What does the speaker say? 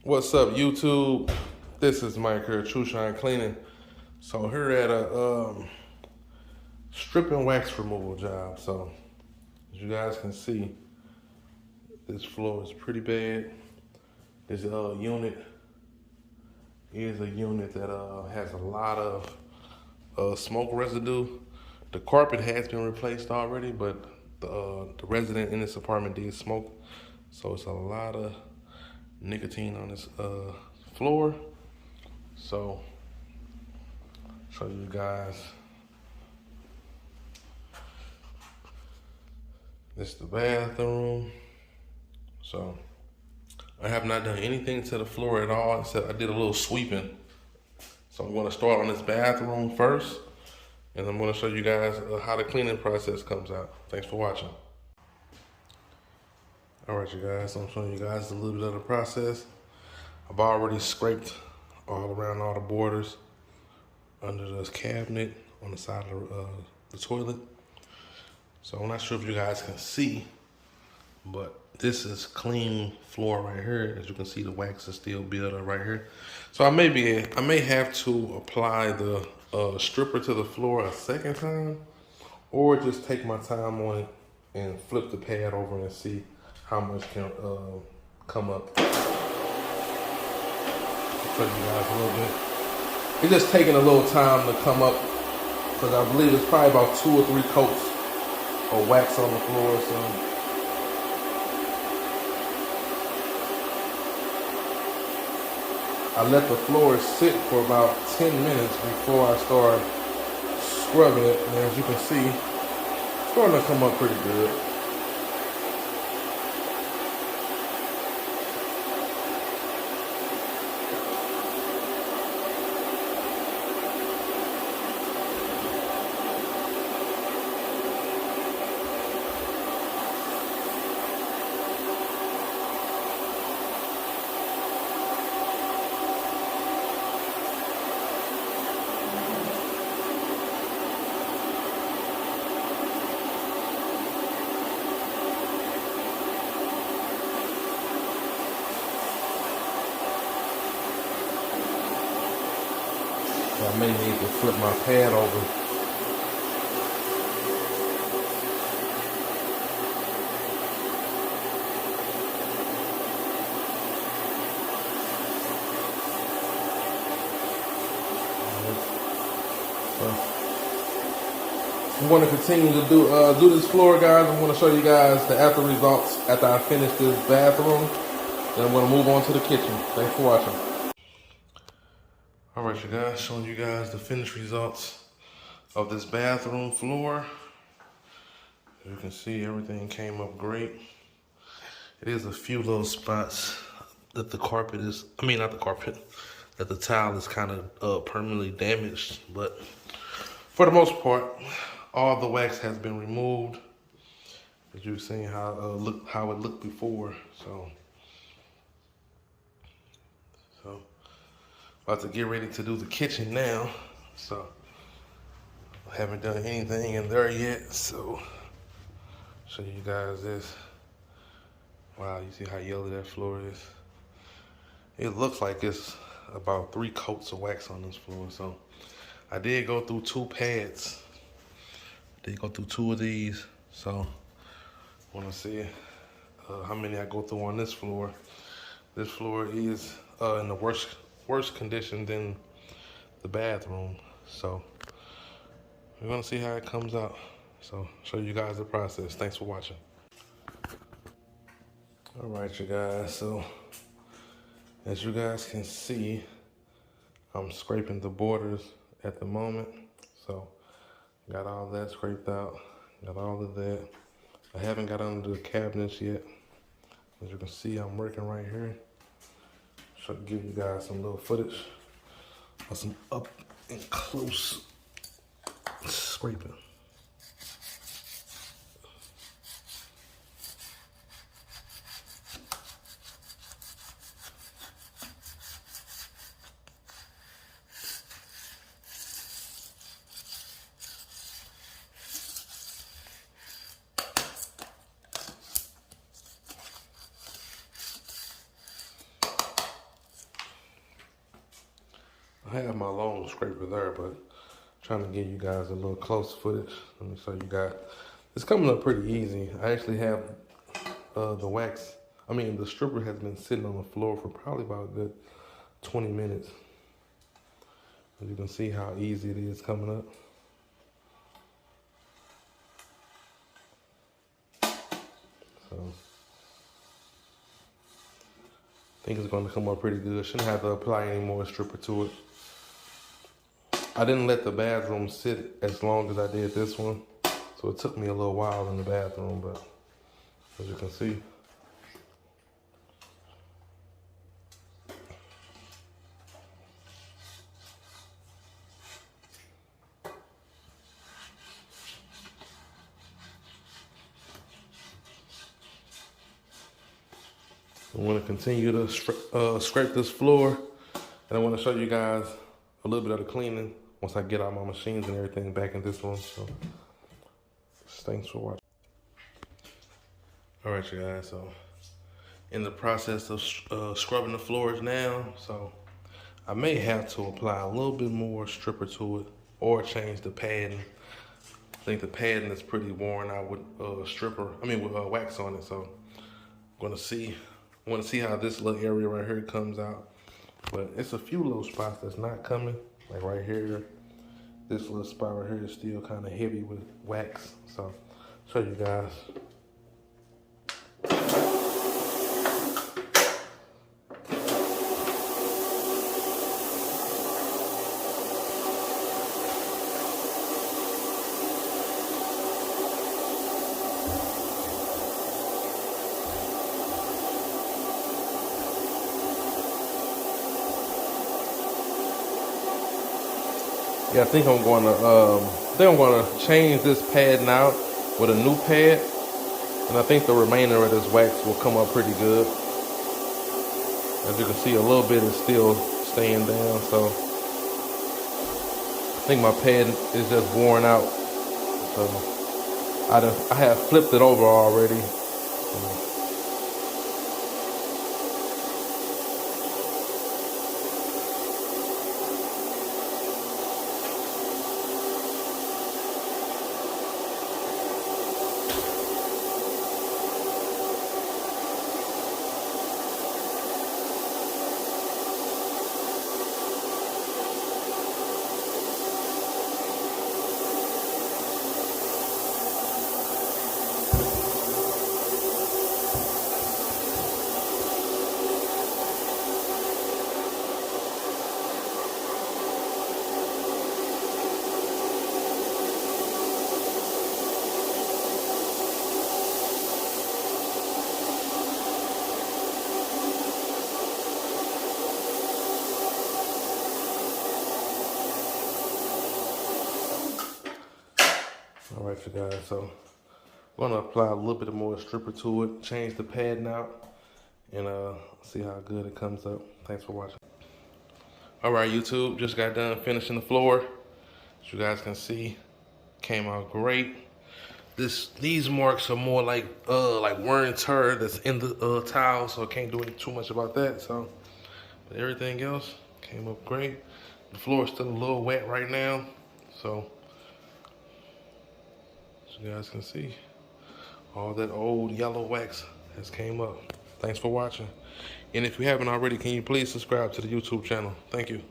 What's up, YouTube? This is Mike here, Trushine Cleaning. So here at a strip and wax removal job. So as you guys can see, this floor is pretty bad. This unit is a unit that has a lot of smoke residue. The carpet has been replaced already, but the resident in this apartment did smoke, so it's a lot of nicotine on this floor. So show you guys, this is the bathroom. So I have not done anything to the floor at all, except I did a little sweeping. So I'm going to start on this bathroom first, and I'm going to show you guys how the cleaning process comes out. Thanks for watching. All right, you guys, so I'm showing you guys a little bit of the process. I've already scraped all around all the borders under this cabinet on the side of the toilet. So I'm not sure if you guys can see, but this is clean floor right here. As you can see, the wax is still built up right here. So I may have to apply the stripper to the floor a second time, or just take my time on it and flip the pad over and see how much can come up. I'll show you guys a little bit. It's just taking a little time to come up, because I believe it's probably about 2 or 3 coats of wax on the floor. So I let the floor sit for about 10 minutes before I start scrubbing it. And as you can see, it's starting to come up pretty good. I may need to flip my pad over. I'm going to continue to do this floor, guys. I'm going to show you guys the after results after I finish this bathroom. Then I'm going to move on to the kitchen. Thanks for watching. All right, you guys, showing you guys the finished results of this bathroom floor. As you can see, everything came up great. It is a few little spots that the carpet is, not the carpet, that the tile is kind of permanently damaged, but for the most part, all the wax has been removed. As you've seen how it looked before. So about to get ready to do the kitchen now. So I haven't done anything in there yet. So show you guys this. Wow, you see how yellow that floor is? It looks like it's about 3 coats of wax on this floor. So I did go through 2 pads. Did go through 2 of these. So I want to see how many I go through on this floor. This floor is in the worse condition than the bathroom. So we're gonna see how it comes out. So show you guys the process. Thanks for watching. All right, you guys, so as you guys can see, I'm scraping the borders at the moment. So got all that scraped out, got all of that. I haven't got under the cabinets yet. As you can see, I'm working right here. Try to give you guys some little footage of some up and close scraping. have my long scraper there, but trying to give you guys a little close footage. Let me show you guys. It's coming up pretty easy. I actually have the stripper has been sitting on the floor for probably about a good 20 minutes. As you can see how easy it is coming up. So I think it's going to come up pretty good. Shouldn't have to apply any more stripper to it. I didn't let the bathroom sit as long as I did this one, so it took me a little while in the bathroom, but as you can see, I want to continue to scrape this floor, and I want to show you guys a little bit of the cleaning once I get all my machines and everything back in this room. So thanks for watching. All right, you guys, so in the process of scrubbing the floors now, so I may have to apply a little bit more stripper to it or change the padding. I think the padding is pretty worn out with wax on it, so I'm gonna see. I want to see how this little area right here comes out. But it's a few little spots that's not coming. Like right here, this little spot right here is still kind of heavy with wax. So, show you guys. Yeah, I think I'm gonna change this pad now with a new pad, and I think the remainder of this wax will come up pretty good. As you can see, a little bit is still staying down, so I think my pad is just worn out. So I have flipped it over already. All right, you guys, so I'm gonna apply a little bit more stripper to it, change the padding out, and see how good it comes up. Thanks for watching. All right, YouTube, just got done finishing the floor. As you guys can see, came out great. These marks are more like wear and tear that's in the tile, so I can't do too much about that. So, but everything else came up great. The floor is still a little wet right now, so as you guys can see, all that old yellow wax has came up. Thanks for watching. And if you haven't already, can you please subscribe to the YouTube channel? Thank you.